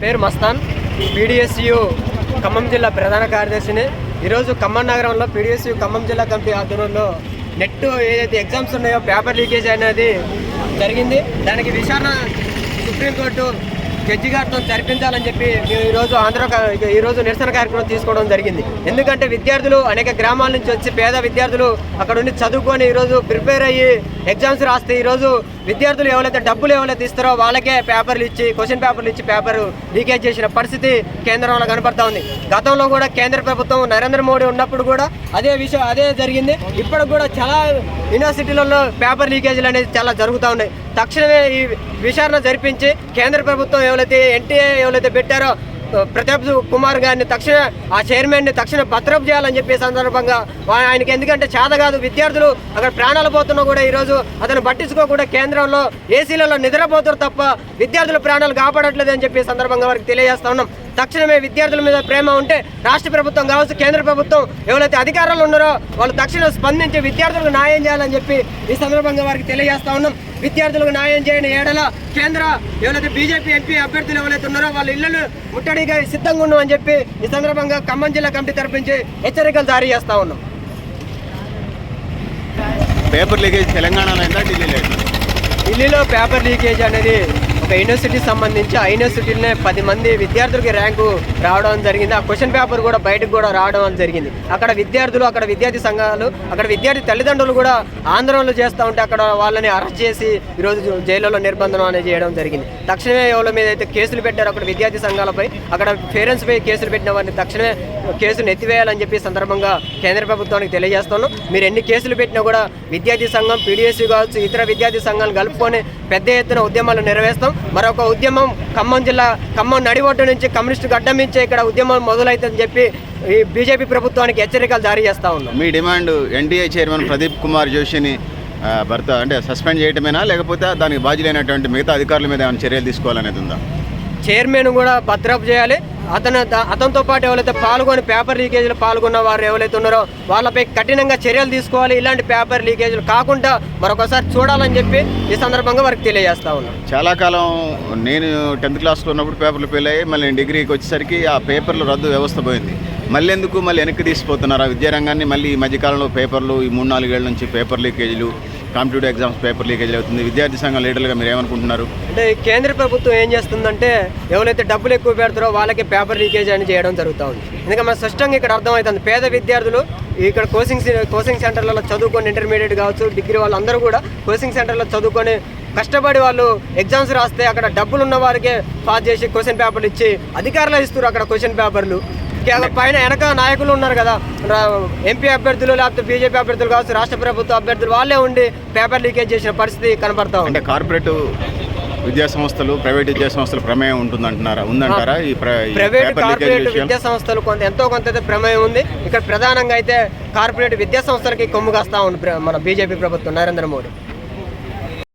పేరు మస్తాన్, పీడిఎస్యు ఖమ్మం జిల్లా ప్రధాన కార్యదర్శిని. ఈరోజు ఖమ్మం నగరంలో పీడిఎస్యు ఖమ్మం జిల్లా కమిటీ ఆధ్వర్యంలో నెట్ ఏదైతే ఎగ్జామ్స్ ఉన్నాయో పేపర్ లీకేజ్ అనేది జరిగింది. దానికి విచారణ సుప్రీంకోర్టు జడ్జి గారితో జరిపించాలని చెప్పి మేము ఈరోజు నిరసన కార్యక్రమం తీసుకోవడం జరిగింది. ఎందుకంటే విద్యార్థులు అనేక గ్రామాల నుంచి వచ్చి పేద విద్యార్థులు అక్కడ ఉండి చదువుకొని ఈరోజు ప్రిపేర్ అయ్యి ఎగ్జామ్స్ రాస్తే ఈరోజు విద్యార్థులు ఎవరైతే డబ్బులు ఇస్తారో వాళ్ళకే పేపర్లు ఇచ్చి క్వశ్చన్ పేపర్లు ఇచ్చి పేపర్ లీకేజ్ చేసిన పరిస్థితి కేంద్రంలో కనపడతా ఉంది. గతంలో కూడా కేంద్ర ప్రభుత్వం నరేంద్ర మోడీ ఉన్నప్పుడు కూడా అదే జరిగింది. ఇప్పుడు కూడా చాలా యూనివర్సిటీలలో పేపర్ లీకేజీలు అనేది చాలా జరుగుతూ ఉన్నాయి. తక్షణమే ఈ విచారణ జరిపించి కేంద్ర ప్రభుత్వం ఎవరైతే పెట్టారో ప్రతాప్ కుమార్ గారిని తక్షణ ఆ చైర్మన్ని తక్షణ భద్రపు చేయాలని చెప్పే సందర్భంగా ఆయనకి, ఎందుకంటే చేత కాదు, విద్యార్థులు అక్కడ ప్రాణాలు పోతున్నా కూడా ఈరోజు అతను పట్టించుకోకుండా కేంద్రంలో ఏసీలలో నిద్రపోతారు తప్ప విద్యార్థుల ప్రాణాలు కాపాడట్లేదు అని చెప్పే సందర్భంగా వారికి తెలియజేస్తా ఉన్నాం. తక్షణమే విద్యార్థుల మీద ప్రేమ ఉంటే రాష్ట్ర ప్రభుత్వం కావచ్చు, కేంద్ర ప్రభుత్వం ఎవరైతే అధికారులు ఉన్నారో వాళ్ళు తక్షణం స్పందించి విద్యార్థులకు న్యాయం చేయాలని చెప్పి ఈ సందర్భంగా వారికి తెలియజేస్తా ఉన్నాం. విద్యార్థులకు న్యాయం చేయని ఏడల కేంద్ర ఎవరైతే బీజేపీ ఎంపీ అభ్యర్థులు ఎవరైతే ఉన్నారో వాళ్ళ ఇళ్లను ముట్టడిగా సిద్ధంగా ఉన్నామని చెప్పి ఈ సందర్భంగా ఖమ్మం జిల్లా కమిటీ తరఫుంచి హెచ్చరికలు జారీ చేస్తా ఉన్నాం. పేపర్ లీకేజ్ తెలంగాణలో అయిందా, ఢిల్లీలో పేపర్ లీకేజ్ అనేది ఒక యూనివర్సిటీకి సంబంధించి ఆ యూనివర్సిటీలోనే 10 మంది విద్యార్థులకి ర్యాంకు రావడం జరిగింది. ఆ క్వశ్చన్ పేపర్ కూడా బయటకు కూడా రావడం జరిగింది. అక్కడ విద్యార్థులు, అక్కడ విద్యార్థి సంఘాలు, అక్కడ విద్యార్థి తల్లిదండ్రులు కూడా ఆందోళనలు చేస్తూ ఉంటే అక్కడ వాళ్ళని అరెస్ట్ చేసి ఈరోజు జైలులో నిర్బంధనం అనేది చేయడం జరిగింది. తక్షణమే ఎవరి మీద అయితే కేసులు పెట్టారో అక్కడ విద్యార్థి సంఘాలపై, అక్కడ పేరెంట్స్పై కేసులు పెట్టిన వారిని తక్షణమే కేసును ఎత్తివేయాలని చెప్పి సందర్భంగా కేంద్ర ప్రభుత్వానికి తెలియజేస్తున్నాం. మీరు ఎన్ని కేసులు పెట్టినా కూడా విద్యార్థి సంఘం, పీడిఎస్యు కావచ్చు, ఇతర విద్యార్థి సంఘాలు కలుపుకొని పెద్ద ఎత్తున ఉద్యమాలు నెరవేరుస్తాం. మరొక ఉద్యమం ఖమ్మం నడిబొడ్డు నుంచి కమ్యూనిస్టు గడ్డం నుంచి ఇక్కడ ఉద్యమం మొదలైతుందని చెప్పి ఈ బీజేపీ ప్రభుత్వానికి హెచ్చరికలు జారీ చేస్తూ ఉన్నాం. మీ demand NDA chairman Pradeep Kumar జోషిని సస్పెండ్ చేయటమేనా, లేకపోతే దానికి బాధ్యులైనటువంటి మిగతా అధికారుల మీద ఏమైనా చర్యలు తీసుకోవాలనేది ఉందా? చైర్మన్ కూడా భద్రపు చేయాలి. అతనితో పాటు ఎవరైతే పేపర్ లీకేజీలు పాల్గొన్న వారు ఎవరైతే ఉన్నారో వాళ్ళపై కఠినంగా చర్యలు తీసుకోవాలి. ఇలాంటి పేపర్ లీకేజీలు కాకుండా మరొకసారి చూడాలని చెప్పి ఈ సందర్భంగా వారికి తెలియజేస్తా ఉన్నాం. చాలా కాలం నేను 10th క్లాస్లో ఉన్నప్పుడు పేపర్లు ఫెయిల్ అయ్యి మళ్ళీ డిగ్రీకి వచ్చేసరికి ఆ పేపర్లు రద్దు వ్యవస్థ పోయింది. మళ్ళీ వెనక్కి తీసిపోతున్నారు ఆ విద్యారంగాన్ని? మళ్ళీ ఈ మధ్యకాలంలో పేపర్లు ఈ 3-4 ఏళ్ల నుంచి పేపర్ లీకేజీలు, కాంపిటేటివ్ ఎగ్జామ్స్ పేపర్ లీకేజ్ అవుతుంది. విద్యార్థి సంఘం లీడర్లుగా మీరు ఏమనుకుంటున్నారు? అంటే కేంద్ర ప్రభుత్వం ఏం చేస్తుందంటే ఎవరైతే డబ్బులు ఎక్కువ పెడతారో వాళ్ళకి పేపర్ లీకేజ్ అని చేయడం జరుగుతూ ఉంది. ఎందుకంటే మన స్పష్టంగా ఇక్కడ అర్థమవుతుంది, పేద విద్యార్థులు ఇక్కడ కోచింగ్ సెంటర్లలో చదువుకొని ఇంటర్మీడియట్ కావచ్చు, డిగ్రీ వాళ్ళందరూ కూడా కోచింగ్ సెంటర్లో చదువుకొని కష్టపడి వాళ్ళు ఎగ్జామ్స్ రాస్తే అక్కడ డబ్బులు ఉన్న వారికే పాస్ చేసి క్వశ్చన్ పేపర్లు ఇచ్చి అధికారులు ఇస్తారు అక్కడ క్వశ్చన్ పేపర్లు. పైన వెనక నాయకులు ఉన్నారు కదా, ఎంపీ అభ్యర్థులు లేకపోతే బీజేపీ అభ్యర్థులు కావచ్చు, రాష్ట్ర ప్రభుత్వ అభ్యర్థులు వాళ్ళే ఉండి పేపర్ లీకేజ్ చేసిన పరిస్థితి కనపడతా ఉంది. అంటే కార్పొరేట్ విద్యా సంస్థలు, ప్రైవేట్ విద్యా సంస్థలు ప్రమేయం ఉందంటారా? ఈ ప్రైవేట్ కార్పొరేట్ విద్యా సంస్థలు ఎంతో కొంత ప్రమేయం ఉంది. ఇక్కడ ప్రధానంగా అయితే కార్పొరేట్ విద్యా సంస్థలకి కొమ్ము కాస్తా ఉంది మన బీజేపీ ప్రభుత్వం, నరేంద్ర మోడీ.